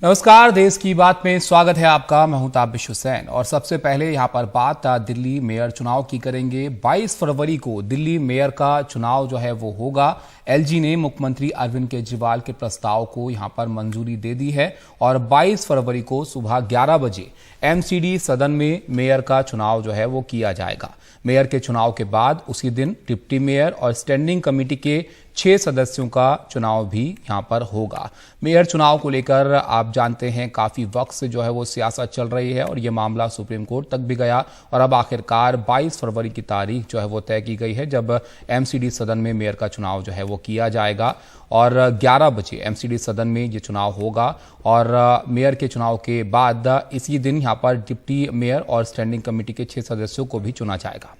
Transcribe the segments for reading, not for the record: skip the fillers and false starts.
नमस्कार, देश की बात में स्वागत है आपका। मैं हूं ताबिश हुसैन और सबसे पहले यहां पर बात दिल्ली मेयर चुनाव की करेंगे। 22 फरवरी को दिल्ली मेयर का चुनाव जो है वो होगा। एलजी ने मुख्यमंत्री अरविंद केजरीवाल के प्रस्ताव को यहां पर मंजूरी दे दी है और 22 फरवरी को सुबह 11 बजे एमसीडी सदन में मेयर का चुनाव जो है वो किया जाएगा। मेयर के चुनाव के बाद उसी दिन डिप्टी मेयर और स्टैंडिंग कमेटी के 6 सदस्यों का चुनाव भी यहां पर होगा। मेयर चुनाव को लेकर आप जानते हैं काफी वक्त से जो है वो सियासत चल रही है और ये मामला सुप्रीम कोर्ट तक भी गया और अब आखिरकार 22 फरवरी की तारीख जो है वो तय की गई है जब एमसीडी सदन में मेयर का चुनाव जो है वो किया जाएगा और 11 बजे एमसीडी सदन में ये चुनाव होगा और मेयर के चुनाव के बाद इसी दिन यहां पर डिप्टी मेयर और स्टैंडिंग कमेटी के 6 सदस्यों को भी चुना जाएगा।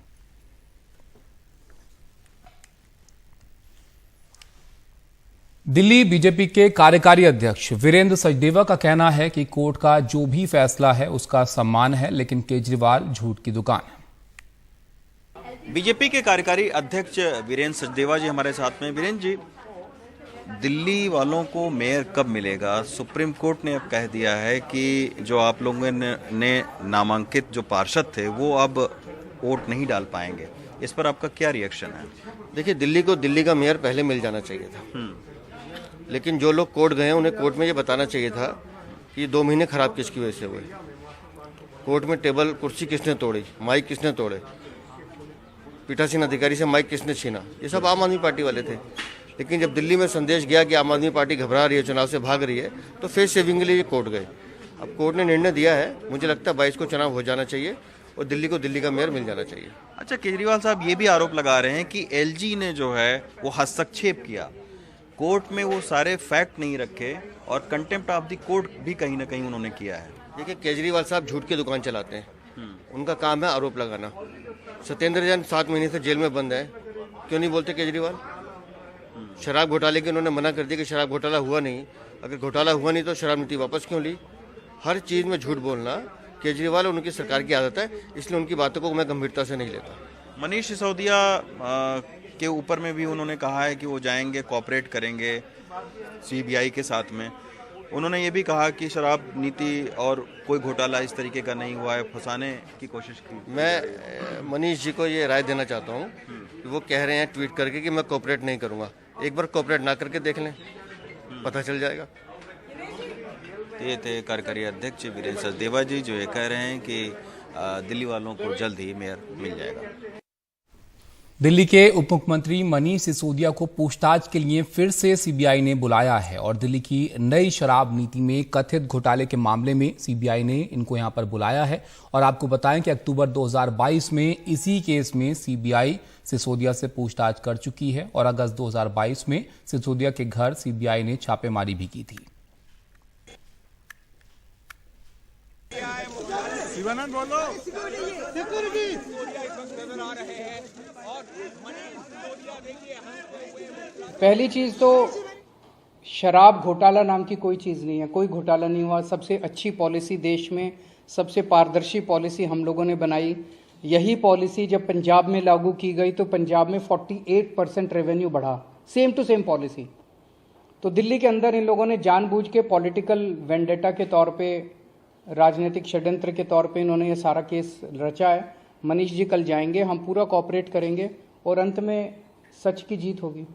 दिल्ली बीजेपी के कार्यकारी अध्यक्ष वीरेंद्र सचदेवा का कहना है कि कोर्ट का जो भी फैसला है उसका सम्मान है, लेकिन केजरीवाल झूठ की दुकान है। बीजेपी के कार्यकारी अध्यक्ष वीरेंद्र सचदेवा जी हमारे साथ में। वीरेंद्र जी, दिल्ली वालों को मेयर कब मिलेगा? सुप्रीम कोर्ट ने अब कह दिया है कि जो आप लोगों ने नामांकित जो पार्षद थे वो अब वोट नहीं डाल पाएंगे। इस पर आपका क्या रिएक्शन है? देखिए, दिल्ली को दिल्ली का मेयर पहले मिल जाना चाहिए था, लेकिन जो लोग कोर्ट गए उन्हें कोर्ट में ये बताना चाहिए था कि 2 महीने खराब किसकी वजह से हुए। कोर्ट में टेबल कुर्सी किसने तोड़ी, माइक किसने तोड़े, पीठासीन अधिकारी से माइक किसने छीना, ये सब आम आदमी पार्टी वाले थे। लेकिन जब दिल्ली में संदेश गया कि आम आदमी पार्टी घबरा रही है, चुनाव से भाग रही है, तो फेस सेविंग के लिए ये कोर्ट गए। अब कोर्ट ने निर्णय दिया है, मुझे लगता है 22 को चुनाव हो जाना चाहिए और दिल्ली को दिल्ली का मेयर मिल जाना चाहिए। अच्छा, केजरीवाल साहब ये भी आरोप लगा रहे हैं कि एलजी ने जो है वो हस्तक्षेप किया, कोर्ट में वो सारे फैक्ट नहीं रखे और कंटेम्प्ट ऑफ द कोर्ट भी कहीं ना कहीं उन्होंने किया है। देखिए, केजरीवाल साहब झूठ की दुकान चलाते हैं, उनका काम है आरोप लगाना। सत्येंद्र जैन 7 महीने से जेल में बंद है, क्यों नहीं बोलते केजरीवाल? शराब घोटाले के उन्होंने मना कर दिया कि शराब घोटाला हुआ नहीं। अगर घोटाला हुआ नहीं तो शराब नीति वापस क्यों ली? हर चीज़ में झूठ बोलना केजरीवाल और उनकी सरकार की आदत है, इसलिए उनकी बातों को मैं गंभीरता से नहीं लेता। मनीष सिसोदिया के ऊपर में भी उन्होंने कहा है कि वो जाएंगे, कोऑपरेट करेंगे सीबीआई के साथ में। उन्होंने ये भी कहा कि शराब नीति और कोई घोटाला इस तरीके का नहीं हुआ है, फंसाने की कोशिश की। मैं मनीष जी को ये राय देना चाहता हूँ कि वो कह रहे हैं ट्वीट करके कि मैं कोऑपरेट नहीं करूँगा। एक बार कोऑपरेट ना करके देख लें, पता चल जाएगा। ये थे कार्यकारी अध्यक्ष वीरेंद्र सचदेवा जी, जो ये कह रहे हैं कि दिल्ली वालों को जल्द ही मेयर मिल जाएगा। दिल्ली के उप मुख्यमंत्री मनीष सिसोदिया को पूछताछ के लिए फिर से सीबीआई ने बुलाया है और दिल्ली की नई शराब नीति में कथित घोटाले के मामले में सीबीआई ने इनको यहां पर बुलाया है। और आपको बताएं कि अक्टूबर 2022 में इसी केस में सीबीआई सिसोदिया से पूछताछ कर चुकी है और अगस्त 2022 में सिसोदिया के घर सीबीआई ने छापेमारी भी की थी। पहली चीज तो शराब घोटाला नाम की कोई चीज नहीं है, कोई घोटाला नहीं हुआ। सबसे अच्छी पॉलिसी देश में, सबसे पारदर्शी पॉलिसी हम लोगों ने बनाई। यही पॉलिसी जब पंजाब में लागू की गई तो पंजाब में 48% रेवेन्यू बढ़ा, सेम टू सेम पॉलिसी। तो दिल्ली के अंदर इन लोगों ने जानबूझ के पॉलिटिकल वेंडेटा के तौर पे, राजनीतिक षड्यंत्र के तौर पे इन्होंने ये सारा केस रचा है। मनीष जी कल जाएंगे, हम पूरा कोऑपरेट करेंगे और अंत में सच की जीत होगी।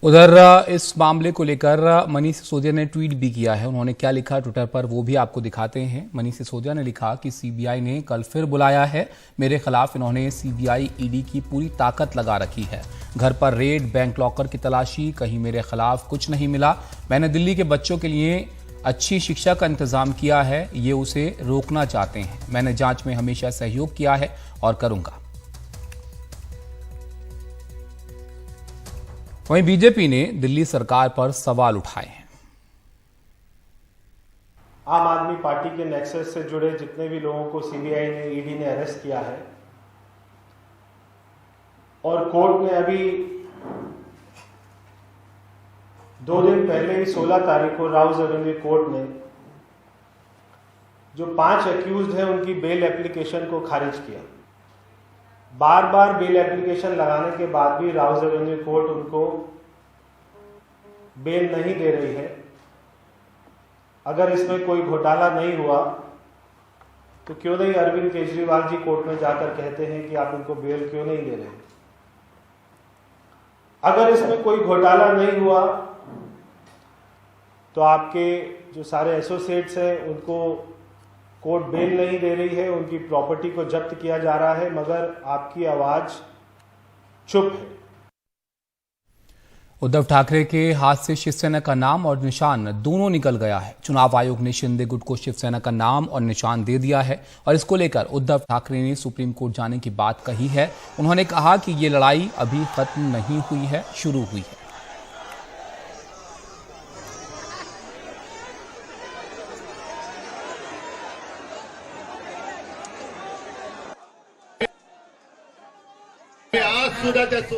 उधर इस मामले को लेकर मनीष सिसोदिया ने ट्वीट भी किया है। उन्होंने क्या लिखा ट्विटर पर वो भी आपको दिखाते हैं। मनीष सिसोदिया ने लिखा कि सीबीआई ने कल फिर बुलाया है, मेरे खिलाफ इन्होंने सीबीआई ईडी की पूरी ताकत लगा रखी है। घर पर रेड, बैंक लॉकर की तलाशी, कहीं मेरे खिलाफ कुछ नहीं मिला। मैंने दिल्ली के बच्चों के लिए अच्छी शिक्षा का इंतजाम किया है, ये उसे रोकना चाहते हैं। मैंने जांच में हमेशा सहयोग किया है और करूंगा। वहीं बीजेपी ने दिल्ली सरकार पर सवाल उठाए हैं। आम आदमी पार्टी के नेक्सस से जुड़े जितने भी लोगों को सीबीआई ने, ईडी ने अरेस्ट किया है और कोर्ट ने अभी 2 दिन पहले ही 16 तारीख को राउज एवेन्यू कोर्ट ने जो 5 एक्यूज्ड हैं उनकी बेल एप्लीकेशन को खारिज किया। बार बार बेल एप्लीकेशन लगाने के बाद भी राउज एवेन्यू कोर्ट उनको बेल नहीं दे रही है। अगर इसमें कोई घोटाला नहीं हुआ तो क्यों नहीं अरविंद केजरीवाल जी कोर्ट में जाकर कहते हैं कि आप इनको बेल क्यों नहीं दे रहे? अगर इसमें कोई घोटाला नहीं हुआ तो आपके जो सारे एसोसिएट्स हैं उनको कोर्ट बेल नहीं दे रही है, उनकी प्रॉपर्टी को जब्त किया जा रहा है, मगर आपकी आवाज चुप है। उद्धव ठाकरे के हाथ से शिवसेना का नाम और निशान दोनों निकल गया है। चुनाव आयोग ने शिंदे गुट को शिवसेना का नाम और निशान दे दिया है और इसको लेकर उद्धव ठाकरे ने सुप्रीम कोर्ट जाने की बात कही है। उन्होंने कहा कि ये लड़ाई अभी खत्म नहीं हुई है, शुरू हुई है।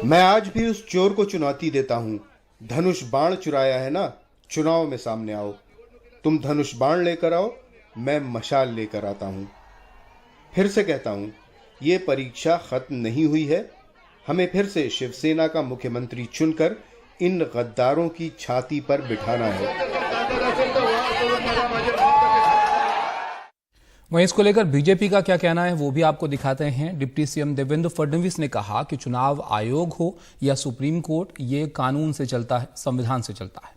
मैं आज भी उस चोर को चुनौती देता हूं। धनुष बाण चुराया है ना, चुनाव में सामने आओ। तुम धनुष बाण लेकर आओ, मैं मशाल लेकर आता हूं। फिर से कहता हूं, ये परीक्षा खत्म नहीं हुई है। हमें फिर से शिवसेना का मुख्यमंत्री चुनकर इन गद्दारों की छाती पर बिठाना है। वहीं इसको लेकर बीजेपी का क्या कहना है वो भी आपको दिखाते हैं। डिप्टी सीएम देवेंद्र फडणवीस ने कहा कि चुनाव आयोग हो या सुप्रीम कोर्ट, ये कानून से चलता है, संविधान से चलता है।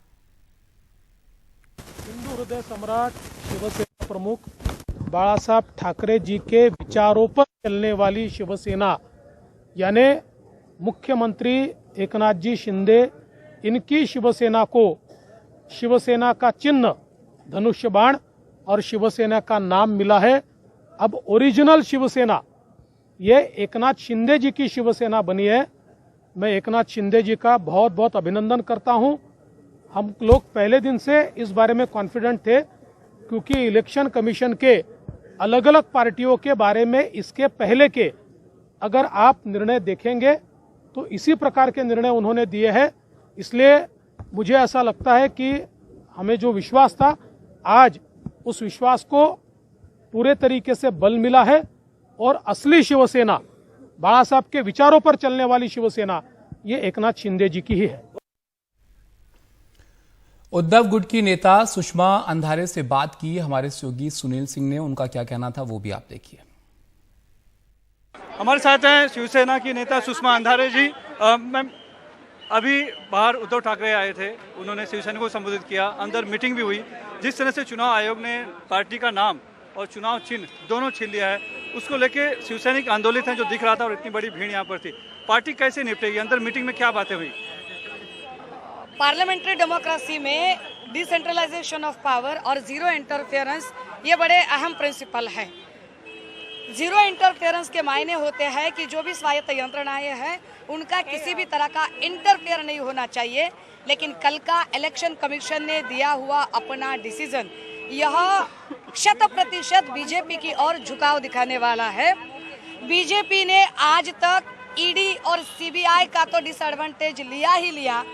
हिंदू हृदय सम्राट शिवसेना प्रमुख बाला साहब ठाकरे जी के विचारों पर चलने वाली शिवसेना, यानी मुख्यमंत्री एकनाथ जी शिंदे, इनकी शिवसेना को शिवसेना का चिन्ह धनुष्य बाण और शिवसेना का नाम मिला है। अब ओरिजिनल शिवसेना ये एकनाथ शिंदे जी की शिवसेना बनी है। मैं एकनाथ शिंदे जी का बहुत बहुत अभिनंदन करता हूं। हम लोग पहले दिन से इस बारे में कॉन्फिडेंट थे, क्योंकि इलेक्शन कमीशन के अलग अलग पार्टियों के बारे में इसके पहले के अगर आप निर्णय देखेंगे तो इसी प्रकार के निर्णय उन्होंने दिए हैं। इसलिए मुझे ऐसा लगता है कि हमें जो विश्वास था, आज उस विश्वास को पूरे तरीके से बल मिला है और असली शिवसेना, बाला साहब के विचारों पर चलने वाली शिवसेना, ये एकनाथ शिंदे जी की ही है। उद्धव गुट की नेता सुषमा अंधारे से बात की हमारे सहयोगी सुनील सिंह ने। उनका क्या कहना था वो भी आप देखिए। हमारे साथ हैं शिवसेना की नेता सुषमा अंधारे जी। मैम, अभी बाहर उद्धव ठाकरे आए थे, उन्होंने शिवसेना को संबोधित किया, अंदर मीटिंग भी हुई। जिस तरह से चुनाव आयोग ने पार्टी का नाम और चुनाव चिन्ह दोनों छीन लिया है, उसको लेके शिवसैनिक आंदोलित हैं, जो दिख रहा था, और इतनी बड़ी भीड़ यहाँ पर थी। पार्टी कैसे निपटेगी? अंदर मीटिंग में क्या बातें हुई? पार्लियामेंट्री डेमोक्रेसी में डिसेंट्रलाइजेशन ऑफ पावर और जीरो इंटरफेरेंस ये बड़े अहम प्रिंसिपल है। जीरो इंटरफेरेंस के मायने होते हैं कि जो भी स्वायत्त यंत्रणाएं हैं उनका किसी भी तरह का इंटरफेयर नहीं होना चाहिए। लेकिन कल का इलेक्शन कमीशन ने दिया हुआ अपना डिसीजन, यह 100% बीजेपी की ओर झुकाव दिखाने वाला है। बीजेपी ने आज तक ईडी और सीबीआई का तो डिसएडवांटेज लिया ही लिया।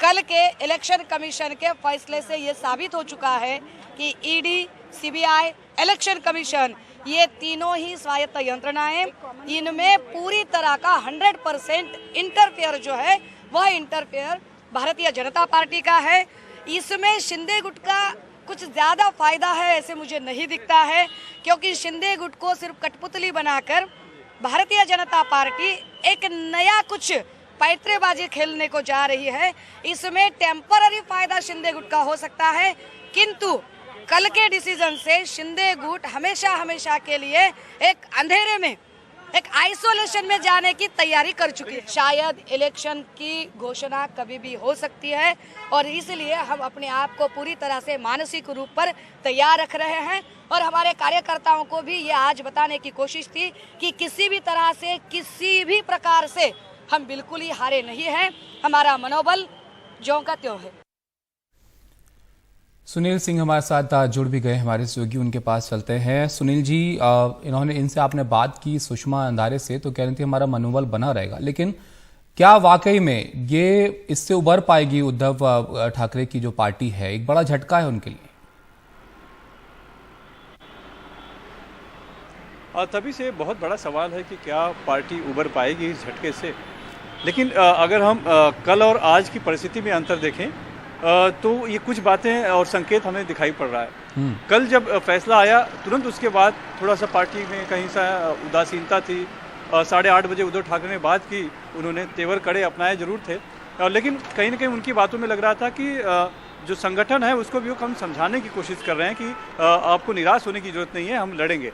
कल के इलेक्शन कमीशन के फैसले से ये साबित हो चुका है कि ईडी, सीबीआई, इलेक्शन कमीशन, ये तीनों ही स्वायत्त यंत्रणाएं, इनमें पूरी तरह का 100% इंटरफेयर जो है वह इंटरफेयर भारतीय जनता पार्टी का है। इसमें शिंदे गुट का कुछ ज्यादा फायदा है ऐसे मुझे नहीं दिखता है, क्योंकि शिंदे गुट को सिर्फ कठपुतली बनाकर भारतीय जनता पार्टी एक नया कुछ पैतरेबाजी खेलने को जा रही है। इसमें टेम्पररी फायदा शिंदे गुट का हो सकता है, किंतु कल के डिसीजन से शिंदे गुट हमेशा हमेशा के लिए एक अंधेरे में, एक आइसोलेशन में जाने की तैयारी कर चुकी है। शायद इलेक्शन की घोषणा कभी भी हो सकती है और इसलिए हम अपने आप को पूरी तरह से मानसिक रूप पर तैयार रख रहे हैं। और हमारे कार्यकर्ताओं को भी ये आज बताने की कोशिश थी कि किसी भी तरह से, किसी भी प्रकार से हम बिल्कुल ही हारे नहीं हैं। हमारा मनोबल ज्यों का त्यों है। सुनील सिंह हमारे साथ जुड़ भी गए, हमारे सहयोगी, उनके पास चलते हैं। सुनील जी, इनसे आपने बात की सुषमा अंधारे से, तो कह रही थी हमारा मनोबल बना रहेगा, लेकिन क्या वाकई में ये इससे उबर पाएगी उद्धव ठाकरे की जो पार्टी है? एक बड़ा झटका है उनके लिए। तभी से बहुत बड़ा सवाल है कि क्या पार्टी उबर पाएगी इस झटके से। लेकिन अगर हम कल और आज की परिस्थिति में अंतर देखें तो ये कुछ बातें और संकेत हमें दिखाई पड़ रहा है। कल जब फैसला आया तुरंत उसके बाद थोड़ा सा पार्टी में कहीं सा उदासीनता थी। 8:30 बजे उद्धव ठाकरे ने बात की, उन्होंने तेवर कड़े अपनाए जरूर थे, लेकिन कहीं ना कहीं उनकी बातों में लग रहा था कि जो संगठन है उसको भी हम समझाने की कोशिश कर रहे हैं कि आपको निराश होने की जरूरत नहीं है, हम लड़ेंगे।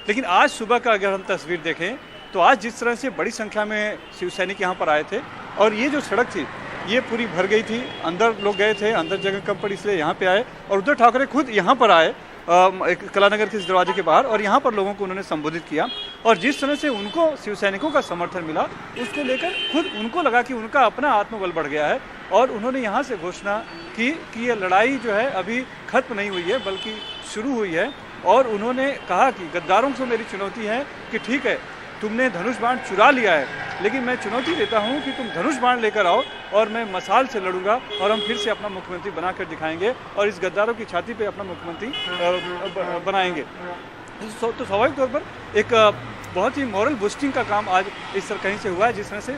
लेकिन आज सुबह का अगर हम तस्वीर देखें तो आज जिस तरह से बड़ी संख्या में शिव सैनिक यहाँ पर आए थे और ये जो सड़क थी ये पूरी भर गई थी, अंदर लोग गए थे, अंदर जगह कम पड़ी इसलिए यहाँ पे आए और उद्धव ठाकरे खुद यहाँ पर आए कलानगर के इस दरवाजे के बाहर और यहाँ पर लोगों को उन्होंने संबोधित किया और जिस तरह से उनको शिव सैनिकों का समर्थन मिला उसको लेकर खुद उनको लगा कि उनका अपना आत्मबल बढ़ गया है और उन्होंने यहाँ से घोषणा की कि ये लड़ाई जो है अभी खत्म नहीं हुई है बल्कि शुरू हुई है। और उन्होंने कहा कि गद्दारों से मेरी चुनौती है कि ठीक है तुमने धनुष बाण चुरा लिया है, लेकिन मैं चुनौती देता हूं कि तुम धनुष बाण लेकर आओ और मैं मसाल से लड़ूंगा और हम फिर से अपना मुख्यमंत्री बनाकर दिखाएंगे और इस गद्दारों की छाती पे अपना मुख्यमंत्री बनाएंगे। तो स्वाभाविक तौर पर एक बहुत ही मॉरल बूस्टिंग का काम आज इस तरह कहीं से हुआ है जिस तरह से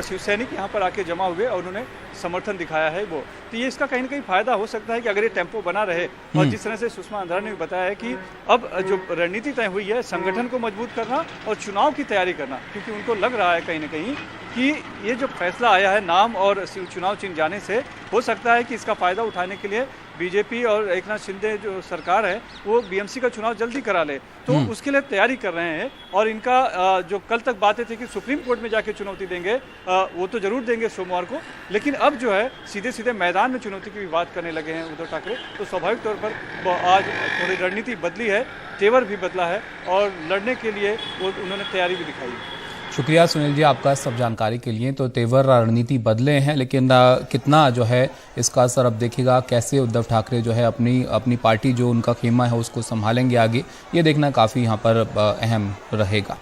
शिव सैनिक यहाँ पर आके जमा हुए और उन्होंने समर्थन दिखाया है वो। तो ये इसका कहीं ना कहीं फायदा हो सकता है कि अगर ये टेम्पो बना रहे और जिस तरह से सुषमा अंधारा ने भी बताया है कि अब जो रणनीति तय हुई है संगठन को मजबूत करना और चुनाव की तैयारी करना, क्योंकि उनको लग रहा है कहीं ना कहीं कि ये जो फैसला आया है नाम और चुनाव चिन्ह जाने से हो सकता है कि इसका फायदा उठाने के लिए बीजेपी और एकनाथ शिंदे जो सरकार है वो बीएमसी का चुनाव जल्दी करा ले, तो उसके लिए तैयारी कर रहे हैं। और इनका जो कल तक बातें थी कि सुप्रीम कोर्ट में जाके चुनौती देंगे वो तो जरूर देंगे सोमवार को, लेकिन अब जो है सीधे सीधे मैदान में चुनौती की भी बात करने लगे हैं उद्धव ठाकरे। तो स्वाभाविक तौर पर आज थोड़ी रणनीति बदली है, तेवर भी बदला है और लड़ने के लिए वो उन्होंने तैयारी भी दिखाई है। शुक्रिया सुनील जी आपका सब जानकारी के लिए। तो तेवर रणनीति बदले हैं, लेकिन कितना जो है इसका असर अब देखिएगा, कैसे उद्धव ठाकरे जो है अपनी पार्टी जो उनका खेमा है उसको संभालेंगे आगे, ये देखना काफ़ी यहाँ पर अहम रहेगा।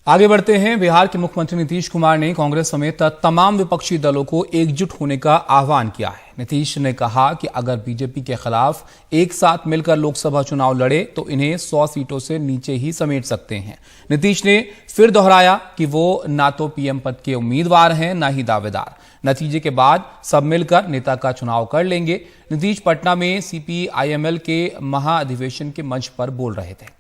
आगे बढ़ते हैं। बिहार के मुख्यमंत्री नीतीश कुमार ने कांग्रेस समेत तमाम विपक्षी दलों को एकजुट होने का आह्वान किया है। नीतीश ने कहा कि अगर बीजेपी के खिलाफ एक साथ मिलकर लोकसभा चुनाव लड़े तो इन्हें 100 सीटों से नीचे ही समेट सकते हैं। नीतीश ने फिर दोहराया कि वो ना तो पीएम पद के उम्मीदवार हैं ना ही दावेदार, नतीजे के बाद सब मिलकर नेता का चुनाव कर लेंगे। नीतीश पटना में CPIML के महाअधिवेशन के मंच पर बोल रहे थे।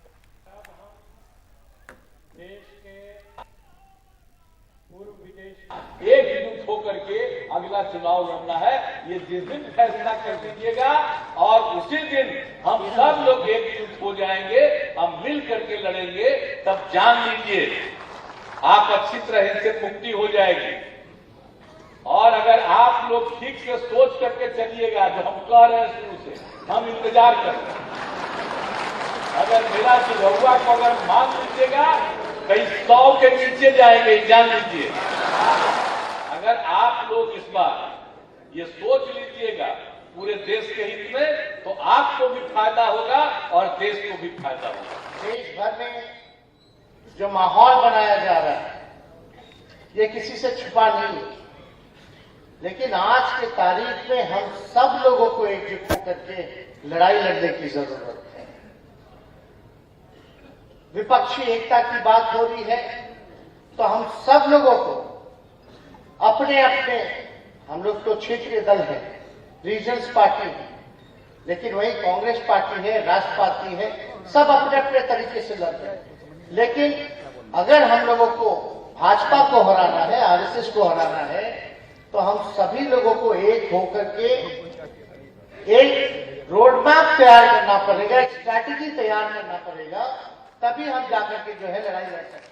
एकजुट होकर के अगला चुनाव लड़ना है, ये जिस दिन फैसला कर दीजिएगा और उसी दिन हम सब लोग एकजुट हो जाएंगे, हम मिल करके लड़ेंगे, तब जान लीजिए आप अच्छी तरह से मुक्ति हो जाएगी। और अगर आप लोग ठीक से सोच करके चलिएगा, जो हम कह रहे हैं शुरू से, हम इंतजार करेंगे। अगर मेरा चिरहुआ को अगर मान लीजिएगा कहीं 100 के नीचे जाएंगे, जान लीजिए। अगर आप लोग इस बार ये सोच लीजिएगा पूरे देश के हित में, तो आपको भी फायदा होगा और देश को भी फायदा होगा। देश भर में जो माहौल बनाया जा रहा है ये किसी से छुपा नहीं है, लेकिन आज के तारीख में हम सब लोगों को एकजुट होकर के लड़ाई लड़ने की जरूरत है। विपक्षी एकता की बात हो रही है तो हम सब लोगों को अपने अपने, हम लोग तो क्षेत्रीय दल है, रीजन्स पार्टी है, लेकिन वही कांग्रेस पार्टी है, राष्ट्र पार्टी है, सब अपने अपने तरीके से लड़ रहे हैं। लेकिन अगर हम लोगों को भाजपा को हराना है, RSS को हराना है, तो हम सभी लोगों को एक होकर के एक रोड मैप तैयार करना पड़ेगा, एक स्ट्रैटेजी तैयार करना पड़ेगा, तभी हम जाकर के जो है लड़ाई लड़ सकते हैं।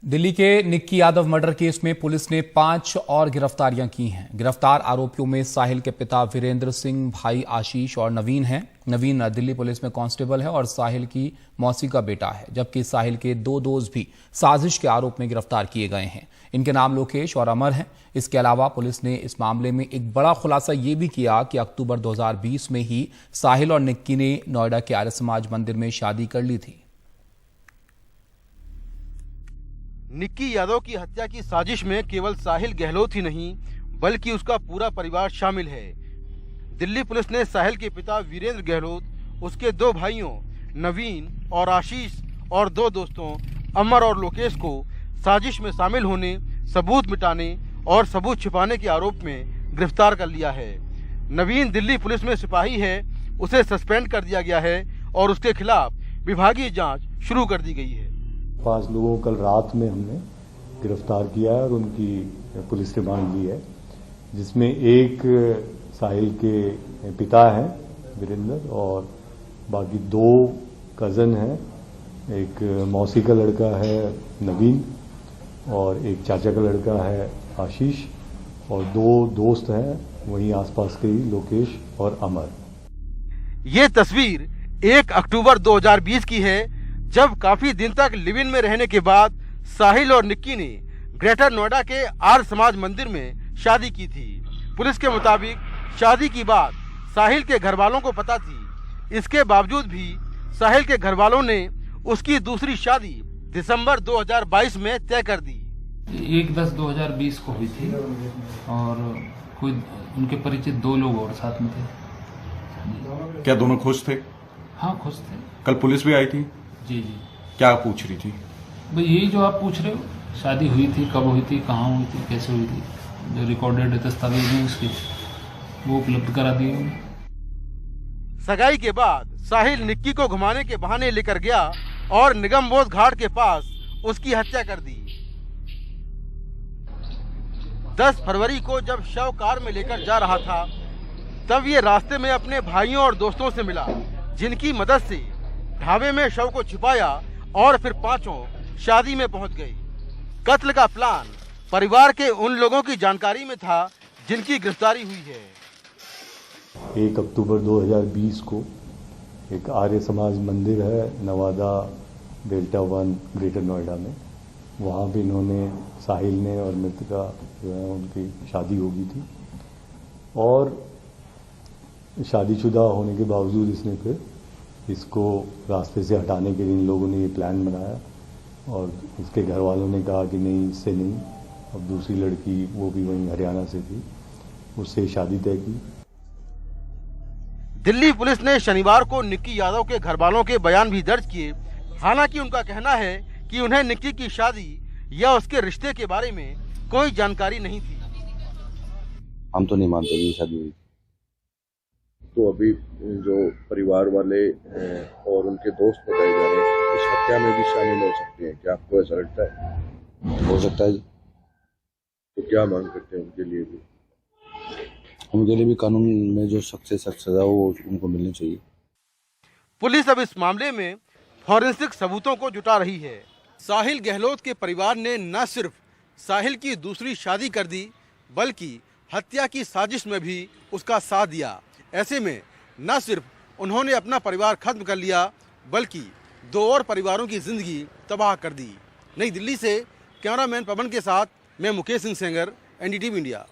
दिल्ली के निक्की यादव मर्डर केस में पुलिस ने 5 और गिरफ्तारियां की हैं। गिरफ्तार आरोपियों में साहिल के पिता वीरेंद्र सिंह, भाई आशीष और नवीन हैं। नवीन दिल्ली पुलिस में कांस्टेबल है और साहिल की मौसी का बेटा है, जबकि साहिल के 2 दोस्त भी साजिश के आरोप में गिरफ्तार किए गए हैं। इनके नाम लोकेश और अमर हैं। इसके अलावा पुलिस ने इस मामले में एक बड़ा खुलासा ये भी किया कि अक्टूबर 2020 में ही साहिल और निक्की ने नोएडा के आर्य समाज मंदिर में शादी कर ली थी। निक्की यादव की हत्या की साजिश में केवल साहिल गहलोत ही नहीं बल्कि उसका पूरा परिवार शामिल है। दिल्ली पुलिस ने साहिल के पिता वीरेंद्र गहलोत, उसके 2 भाइयों नवीन और आशीष और 2 दोस्तों अमर और लोकेश को साजिश में शामिल होने, सबूत मिटाने और सबूत छिपाने के आरोप में गिरफ्तार कर लिया है। नवीन दिल्ली पुलिस में सिपाही है, उसे सस्पेंड कर दिया गया है और उसके खिलाफ विभागीय जांच शुरू कर दी गई है। 5 लोगों को कल रात में हमने गिरफ्तार किया है और उनकी पुलिस रिमांड ली है, जिसमें एक साहिल के पिता हैं वीरेंद्र और बाकी 2 कज़न हैं, एक मौसी का लड़का है नवीन और एक चाचा का लड़का है आशीष और 2 दोस्त हैं वहीं आसपास के ही लोकेश और अमर। ये तस्वीर 1 अक्टूबर 2020 की है, जब काफी दिन तक लिव इन में रहने के बाद साहिल और निक्की ने ग्रेटर नोएडा के आर्य समाज मंदिर में शादी की थी। पुलिस के मुताबिक शादी की बात साहिल के घर वालों को पता थी। इसके बावजूद भी साहिल के घर वालों ने उसकी दूसरी शादी दिसंबर 2022 में तय कर दी। 1/10/2020 को हुई थी और कोई उनके परिचित 2 लोग और साथ में थे। क्या दोनों खुश थे? हाँ, खुश थे। कल पुलिस भी आई थी? जी। क्या पूछ रही थी? भाई यही जो आप पूछ रहे हो, शादी हुई थी, कब हुई थी, कहाँ हुई थी, कैसे हुई थी, जो रिकॉर्डेड दस्तावेज हैं उसके वो उपलब्ध करा दिए उन्हें। सगाई के बाद साहिल निक्की को घुमाने के बहाने लेकर गया और निगमबोध घाट के पास उसकी हत्या कर दी। 10 फरवरी को जब शव कार में लेकर जा रहा था तब ये रास्ते में अपने भाइयों और दोस्तों से मिला, जिनकी मदद से ढाबे में शव को छिपाया और फिर 5 शादी में पहुंच गए। कत्ल का प्लान परिवार के उन लोगों की जानकारी में था जिनकी गिरफ्तारी हुई है। 1 अक्टूबर 2020 को एक आर्य समाज मंदिर है नवादा डेल्टा 1 ग्रेटर नोएडा में, वहाँ भी इन्होंने साहिल ने और मृतका जो है उनकी शादी हो गई थी और शादीशुदा होने के बावजूद इसने फिर इसको रास्ते से हटाने के लिए इन लोगों ने ये प्लान बनाया और इसके घर वालों ने कहा कि नहीं, इससे नहीं। अब दूसरी लड़की वो भी वहीं हरियाणा से थी, उससे शादी तय की। दिल्ली पुलिस ने शनिवार को निक्की यादव के घर वालों के बयान भी दर्ज किए। हालांकि उनका कहना है कि उन्हें निक्की की शादी या उसके रिश्ते के बारे में कोई जानकारी नहीं थी। हम तो नहीं मानते कि शादी हुई। तो अभी जो परिवार वाले और उनके दोस्त बताए जा रहे हैं इस हत्या में भी शामिल हो सकते हैं, क्या आपको ऐसा लगता है? हो सकता है। तो क्या मांग करते हैं उनके लिए भी? उनके लिए भी कानून में जो सख्त से सख्त सजा हो वो उनको मिलनी चाहिए। पुलिस अब इस मामले में फॉरेंसिक सबूतों को जुटा रही है। साहिल गहलोत के परिवार ने न सिर्फ साहिल की दूसरी शादी कर दी बल्कि हत्या की साजिश में भी उसका साथ दिया। ऐसे में न सिर्फ उन्होंने अपना परिवार खत्म कर लिया बल्कि 2 और परिवारों की जिंदगी तबाह कर दी। नई दिल्ली से कैमरामैन पवन के साथ मैं मुकेश सिंह सेंगर, एनडीटीवी इंडिया।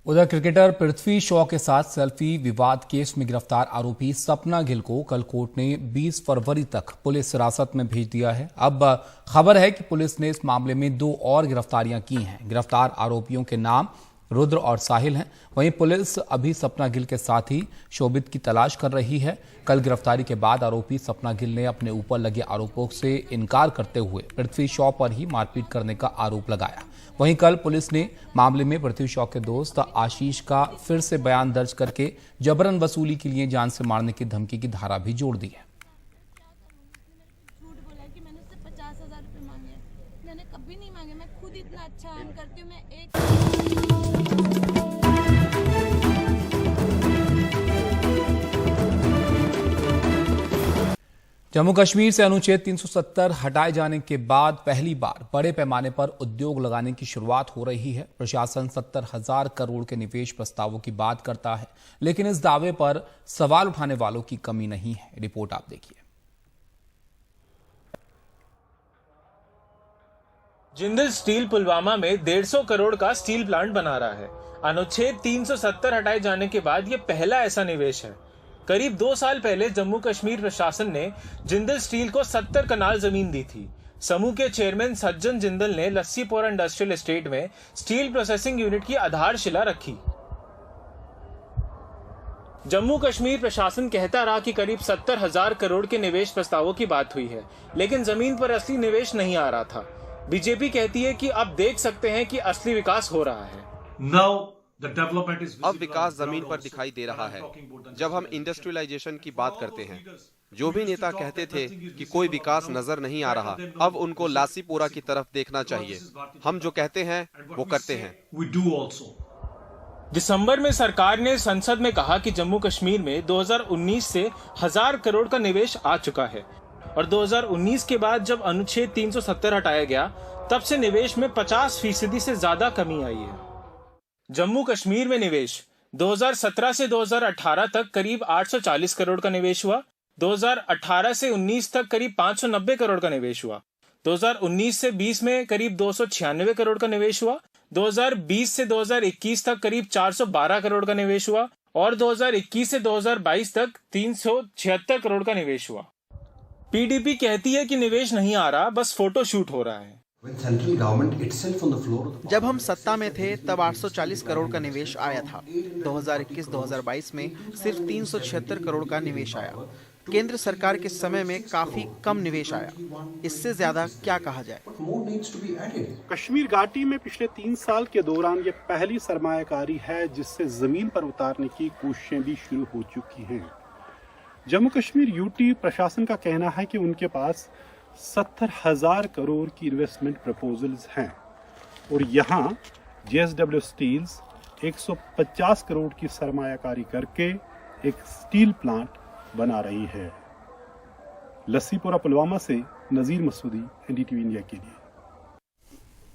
उधर क्रिकेटर पृथ्वी शॉ के साथ सेल्फी विवाद केस में गिरफ्तार आरोपी सपना गिल को कल कोर्ट ने 20 फरवरी तक पुलिस हिरासत में भेज दिया है। अब खबर है कि पुलिस ने इस मामले में 2 और गिरफ्तारियां की हैं। गिरफ्तार आरोपियों के नाम रुद्र और साहिल हैं। वहीं पुलिस अभी सपना गिल के साथ ही शोभित की तलाश कर रही है। कल गिरफ्तारी के बाद आरोपी सपना गिल ने अपने ऊपर लगे आरोपों से इनकार करते हुए पृथ्वी शॉ पर ही मारपीट करने का आरोप लगाया। वहीं कल पुलिस ने मामले में पृथ्वी शॉ के दोस्त आशीष का फिर से बयान दर्ज करके जबरन वसूली के लिए जान से मारने की धमकी की धारा भी जोड़ दी है। मैंने कभी नहीं मांगे, मैं खुद इतना अच्छा अर्न करती हूँ। जम्मू कश्मीर से अनुच्छेद 370 हटाए जाने के बाद पहली बार बड़े पैमाने पर उद्योग लगाने की शुरुआत हो रही है। प्रशासन 70,000 करोड़ के निवेश प्रस्तावों की बात करता है, लेकिन इस दावे पर सवाल उठाने वालों की कमी नहीं है। रिपोर्ट आप देखिए। जिंदल स्टील पुलवामा में 150 करोड़ का स्टील प्लांट बना रहा है। अनुच्छेद 370 हटाए जाने के बाद यह पहला ऐसा निवेश है। करीब 2 साल पहले जम्मू कश्मीर प्रशासन ने जिंदल स्टील को 70 कनाल जमीन दी थी। समूह के चेयरमैन सज्जन जिंदल ने लस्सीपुरा इंडस्ट्रियल एस्टेट में स्टील प्रोसेसिंग यूनिट की आधारशिला रखी। जम्मू कश्मीर प्रशासन कहता रहा कि करीब 70,000 करोड़ के निवेश प्रस्तावों की बात हुई है, लेकिन जमीन पर असली निवेश नहीं आ रहा था। बीजेपी कहती है कि अब देख सकते हैं कि असली विकास हो रहा है। अब विकास जमीन पर दिखाई दे रहा है। जब हम इंडस्ट्रियलाइजेशन की बात करते हैं, जो भी नेता कहते थे कि कोई विकास नजर नहीं आ रहा, अब उनको लासीपुरा की तरफ देखना चाहिए। हम जो कहते हैं वो करते हैं। दिसंबर में सरकार ने संसद में कहा कि जम्मू कश्मीर में 2019 से 1000 करोड़ का निवेश आ चुका है और 2019 के बाद जब अनुच्छेद 370 हटाया गया, तब से निवेश में 50% से ज्यादा कमी आई है। जम्मू कश्मीर में निवेश 2017 से 2018 तक करीब 840 करोड़ का निवेश हुआ। 2018 से 19 तक करीब 590 करोड़ का निवेश हुआ। 2019 से 20 में करीब 296 करोड़ का निवेश हुआ। 2020 से 2021 तक करीब 412 करोड़ का निवेश हुआ और 2021 से 2022 तक 376 करोड़ का निवेश हुआ। पीडीपी कहती है कि निवेश नहीं आ रहा, बस फोटो शूट हो रहा है। जब हम सत्ता में थे तब 840 करोड़ का निवेश आया था। 2021-2022 में सिर्फ 376 करोड़ का निवेश आया। केंद्र सरकार के समय में काफी कम निवेश आया। इससे ज्यादा क्या कहा जाए। कश्मीर घाटी में पिछले 3 साल के दौरान ये पहली सरमायाकारी है जिससे जमीन पर उतारने की कोशिशें भी शुरू हो चुकी हैं। जम्मू कश्मीर यूटी प्रशासन का कहना है कि उनके पास 70,000 करोड़ की इन्वेस्टमेंट प्रपोजल्स हैं और यहाँ JSW स्टील्स 150 करोड़ की सरमायाकारी करके एक स्टील प्लांट बना रही है। लस्सीपुरा पुलवामा से नजीर मसूदी, NDTV इंडिया के लिए।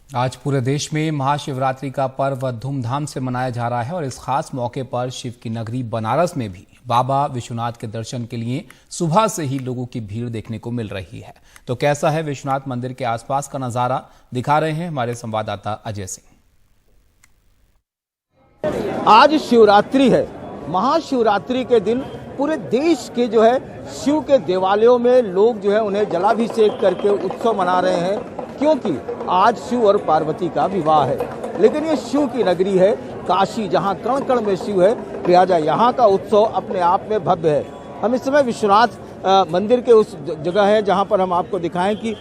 आज पूरे देश में महाशिवरात्रि का पर्व धूमधाम से मनाया जा रहा है और इस खास मौके पर शिव की नगरी बनारस में भी बाबा विश्वनाथ के दर्शन के लिए सुबह से ही लोगों की भीड़ देखने को मिल रही है। तो कैसा है विश्वनाथ मंदिर के आसपास का नजारा, दिखा रहे हैं हमारे संवाददाता अजय सिंह। आज शिवरात्रि है। महाशिवरात्रि के दिन पूरे देश के जो है शिव के देवालयों में लोग जो है उन्हें जलाभिषेक करके उत्सव मना रहे हैं, क्योंकि आज शिव और पार्वती का विवाह है। लेकिन ये शिव की नगरी है काशी, जहाँ कण कण में शिव है, लिहाजा यहाँ का उत्सव अपने आप में भव्य है। हम इस समय विश्वनाथ मंदिर के उस जगह है जहाँ पर हम आपको दिखाएं कि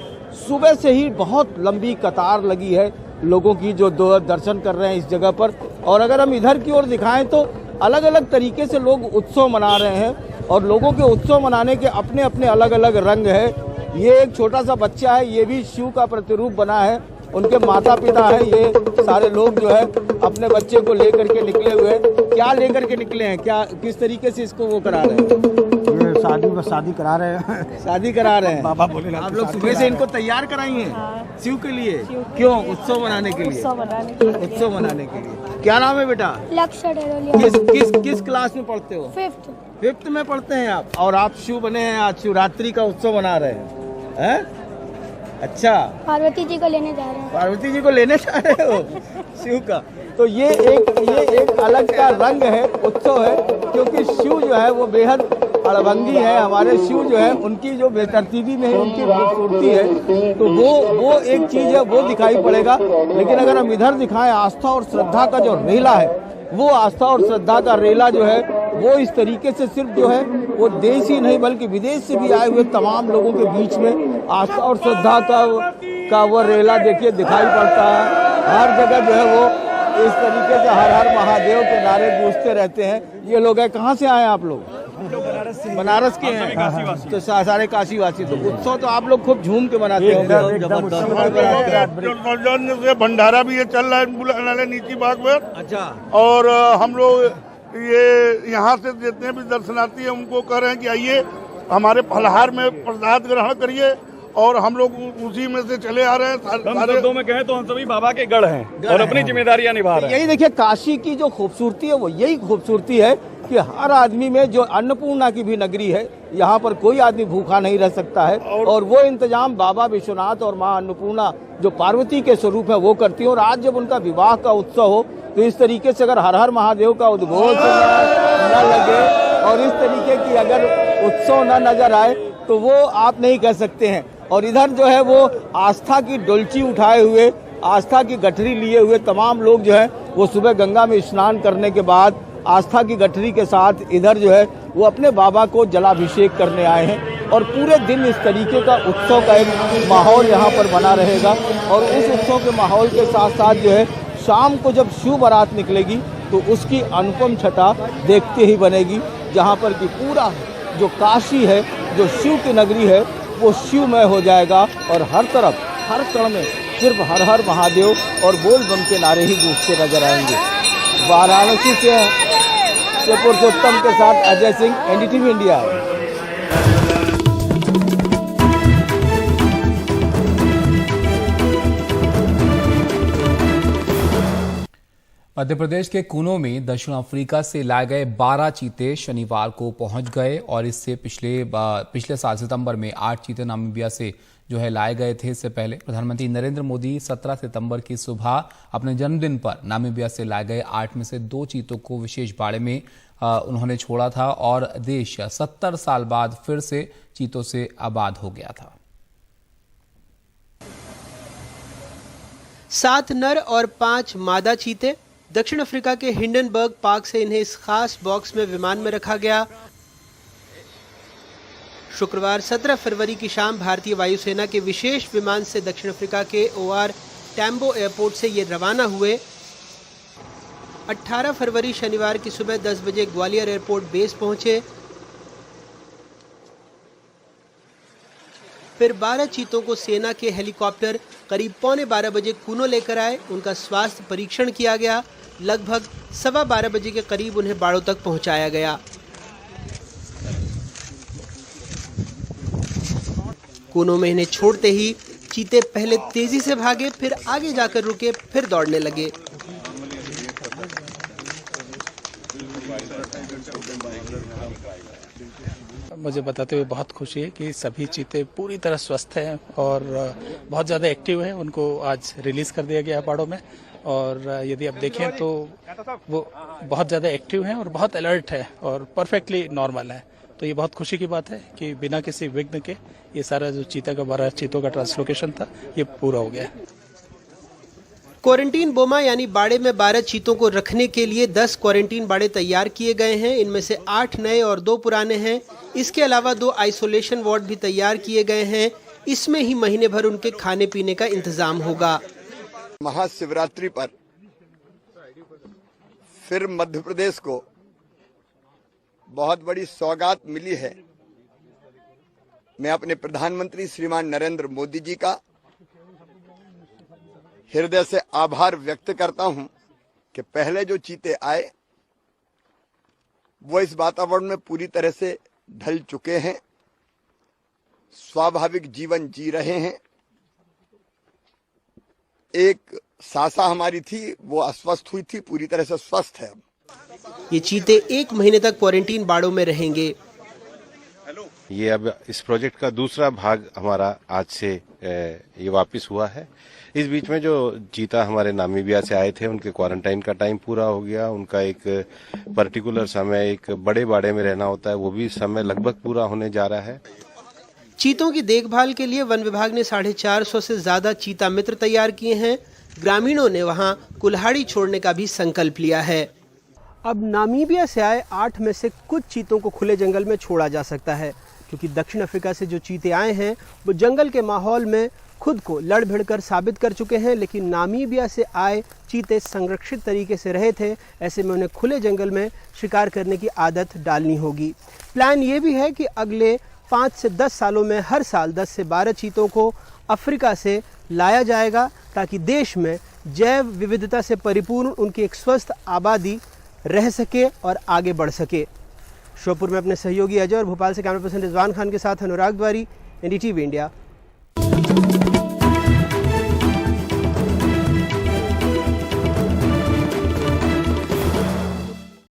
सुबह से ही बहुत लंबी कतार लगी है लोगों की जो दर्शन कर रहे हैं इस जगह पर। और अगर हम इधर की ओर दिखाएं तो अलग अलग तरीके से लोग उत्सव मना रहे हैं और लोगों के उत्सव मनाने के अपने अपने अलग अलग रंग है। ये एक छोटा सा बच्चा है, ये भी शिव का प्रतिरूप बना है। उनके माता पिता है, ये सारे लोग जो है अपने बच्चे को लेकर के निकले हुए हैं। क्या लेकर के निकले हैं, क्या किस तरीके से इसको वो करा रहे हैं? ये शादी करा रहे हैं। शादी करा रहे हैं। बाबा बोले आप लोग सुबह से इनको तैयार कराएंगे शिव के लिए? क्यों? उत्सव मनाने के लिए। उत्सव मनाने के लिए। क्या नाम है बेटा? लक्ष्य डेरोलिया। किस क्लास में पढ़ते हो? 5th में पढ़ते हैं आप। और आप शिव बने हैं, आज शिवरात्रि का उत्सव मना रहे हैं। अच्छा, पार्वती जी को लेने जा रहे हैं। पार्वती जी को लेने जा रहे हो शिव का। तो ये एक अलग का रंग है, उत्सव है, क्योंकि शिव जो है वो बेहद अड़भंगी है। हमारे शिव जो है उनकी जो बेतरतीबी में है, उनकी खूबसूरती है, तो वो एक चीज है, वो दिखाई पड़ेगा। लेकिन अगर हम इधर दिखाएं, आस्था और श्रद्धा का जो रेला है, वो आस्था और श्रद्धा का रेला जो है वो इस तरीके से सिर्फ जो है वो देश ही नहीं बल्कि विदेश से भी आए हुए तमाम लोगों के बीच में आस्था और श्रद्धा का वो रेला देखिए दिखाई पड़ता है। हर जगह जो है वो इस तरीके से हर हर महादेव के नारे गूंजते रहते हैं। ये लोग हैं, कहाँ से आए आप लोग? बनारस के हैं। तो सारे काशीवासी। तो उत्सव तो आप लोग खूब झूम के मनाते होंगे। भंडारा भी ये चल रहा है बुलाने नीची बाग में। अच्छा। और हम लोग ये यहाँ से जितने भी दर्शनार्थी हैं उनको कह रहे हैं कि आइए हमारे फलहार में प्रसाद ग्रहण करिए, और हम लोग उसी में से चले आ रहे हैं। शब्दों में कहें तो हम सभी बाबा के गढ़ हैं और अपनी जिम्मेदारियां निभा रहे हैं। यही देखिए काशी की जो खूबसूरती है वो यही खूबसूरती है कि हर आदमी में, जो अन्नपूर्णा की भी नगरी है, यहाँ पर कोई आदमी भूखा नहीं रह सकता है। और वो इंतजाम बाबा विश्वनाथ और माँ अन्नपूर्णा जो पार्वती के स्वरूप है वो करती है। और आज जब उनका विवाह का उत्सव हो तो इस तरीके से अगर हर हर महादेव का उद्घोष न लगे और इस तरीके की अगर उत्सव न नजर आए तो वो आप नहीं कह सकते हैं। और इधर जो है वो आस्था की डोलची उठाए हुए, आस्था की गठरी लिए हुए तमाम लोग जो है वो सुबह गंगा में स्नान करने के बाद आस्था की गठरी के साथ इधर जो है वो अपने बाबा को जलाभिषेक करने आए हैं और पूरे दिन इस तरीके का उत्सव का एक माहौल यहाँ पर बना रहेगा। और उस उत्सव के माहौल के साथ साथ जो है शाम को जब शिव बारात निकलेगी तो उसकी अनुपम छटा देखते ही बनेगी, जहाँ पर कि पूरा जो काशी है, जो शिव की नगरी है, वो शिवमय हो जाएगा और हर तरफ हर कण में सिर्फ हर हर महादेव और बोल बम के नारे ही गूंजते नजर आएंगे। वाराणसी से पुरुषोत्तम के साथ अजय सिंह, एनडीटीवी इंडिया। मध्य प्रदेश के कूनो में दक्षिण अफ्रीका से लाए गए 12 चीते शनिवार को पहुंच गए और इससे पिछले साल सितंबर में 8 चीते नामीबिया से जो है लाए गए थे। इससे पहले प्रधानमंत्री नरेंद्र मोदी 17 सितंबर की सुबह अपने जन्मदिन पर नामीबिया से लाए गए 8 में से 2 चीतों को विशेष बाड़े में उन्होंने छोड़ा था और देश 70 साल बाद फिर से चीतों से आबाद हो गया था। 7 नर और 5 मादा चीते दक्षिण अफ्रीका के हिंडनबर्ग पार्क से इन्हें इस खास बॉक्स में विमान में रखा गया। शुक्रवार 17 फरवरी की शाम भारतीय वायुसेना के विशेष विमान से दक्षिण अफ्रीका के OR टैम्बो एयरपोर्ट से ये रवाना हुए। 18 फरवरी शनिवार की सुबह 10 बजे ग्वालियर एयरपोर्ट बेस पहुंचे। फिर 12 चीतों को सेना के हेलीकॉप्टर करीब 11:15 बजे कूनो लेकर आए। उनका स्वास्थ्य परीक्षण किया गया। लगभग 12:15 बजे के करीब उन्हें बाड़ों तक पहुंचाया गया। कूनो में इन्हें छोड़ते ही चीते पहले तेजी से भागे, फिर आगे जाकर रुके, फिर दौड़ने लगे। मुझे बताते हुए बहुत खुशी है कि सभी चीते पूरी तरह स्वस्थ हैं और बहुत ज़्यादा एक्टिव हैं। उनको आज रिलीज कर दिया गया है बाड़ों में और यदि आप देखें तो वो बहुत ज़्यादा एक्टिव हैं और बहुत अलर्ट है और परफेक्टली नॉर्मल है। तो ये बहुत खुशी की बात है कि बिना किसी विघ्न के ये सारा जो चीता का 12 चीतों का ट्रांसलोकेशन था ये पूरा हो गया है। क्वारंटीन बोमा यानी बाड़े में 12 चीतों को रखने के लिए 10 क्वारंटीन बाड़े तैयार किए गए हैं। इनमें से 8 नए और 2 पुराने हैं। इसके अलावा 2 आइसोलेशन वार्ड भी तैयार किए गए हैं। इसमें ही महीने भर उनके खाने पीने का इंतजाम होगा। महाशिवरात्रि पर फिर मध्य प्रदेश को बहुत बड़ी सौगात मिली है। मैं अपने प्रधानमंत्री श्रीमान नरेंद्र मोदी जी का हृदय से आभार व्यक्त करता हूं कि पहले जो चीते आए वो इस वातावरण में पूरी तरह से ढल चुके हैं, स्वाभाविक जीवन जी रहे हैं। एक सासा हमारी थी वो अस्वस्थ हुई थी, पूरी तरह से स्वस्थ है। ये चीते 1 महीने तक क्वारंटीन बाड़ों में रहेंगे। ये अब इस प्रोजेक्ट का दूसरा भाग हमारा आज से ये वापस हुआ है। इस बीच में जो चीता हमारे नामीबिया से आए थे उनके क्वारंटाइन का टाइम पूरा हो गया। उनका एक पर्टिकुलर समय एक बड़े बाड़े में रहना होता है, वो भी समय लगभग पूरा होने जा रहा है। चीतों की देखभाल के लिए वन विभाग ने 450 से ज्यादा चीता मित्र तैयार किए हैं। ग्रामीणों ने वहां कुल्हाड़ी छोड़ने का भी संकल्प लिया है। अब नामीबिया से आए 8 में से कुछ चीतों को खुले जंगल में छोड़ा जा सकता है, क्योंकि दक्षिण अफ्रीका से जो चीते आए हैं वो जंगल के माहौल में खुद को लड़ भिड़ कर साबित कर चुके हैं। लेकिन नामीबिया से आए चीते संरक्षित तरीके से रहे थे, ऐसे में उन्हें खुले जंगल में शिकार करने की आदत डालनी होगी। प्लान ये भी है कि अगले 5 से 10 सालों में हर साल 10 से 12 चीतों को अफ्रीका से लाया जाएगा, ताकि देश में जैव विविधता से परिपूर्ण उनकी एक स्वस्थ आबादी रह सके और आगे बढ़ सके। श्योपुर में अपने सहयोगी अजय और भोपाल से कैमरा पर्सन रिजवान खान के साथ अनुराग द्वारी, एनडीटीवी इंडिया।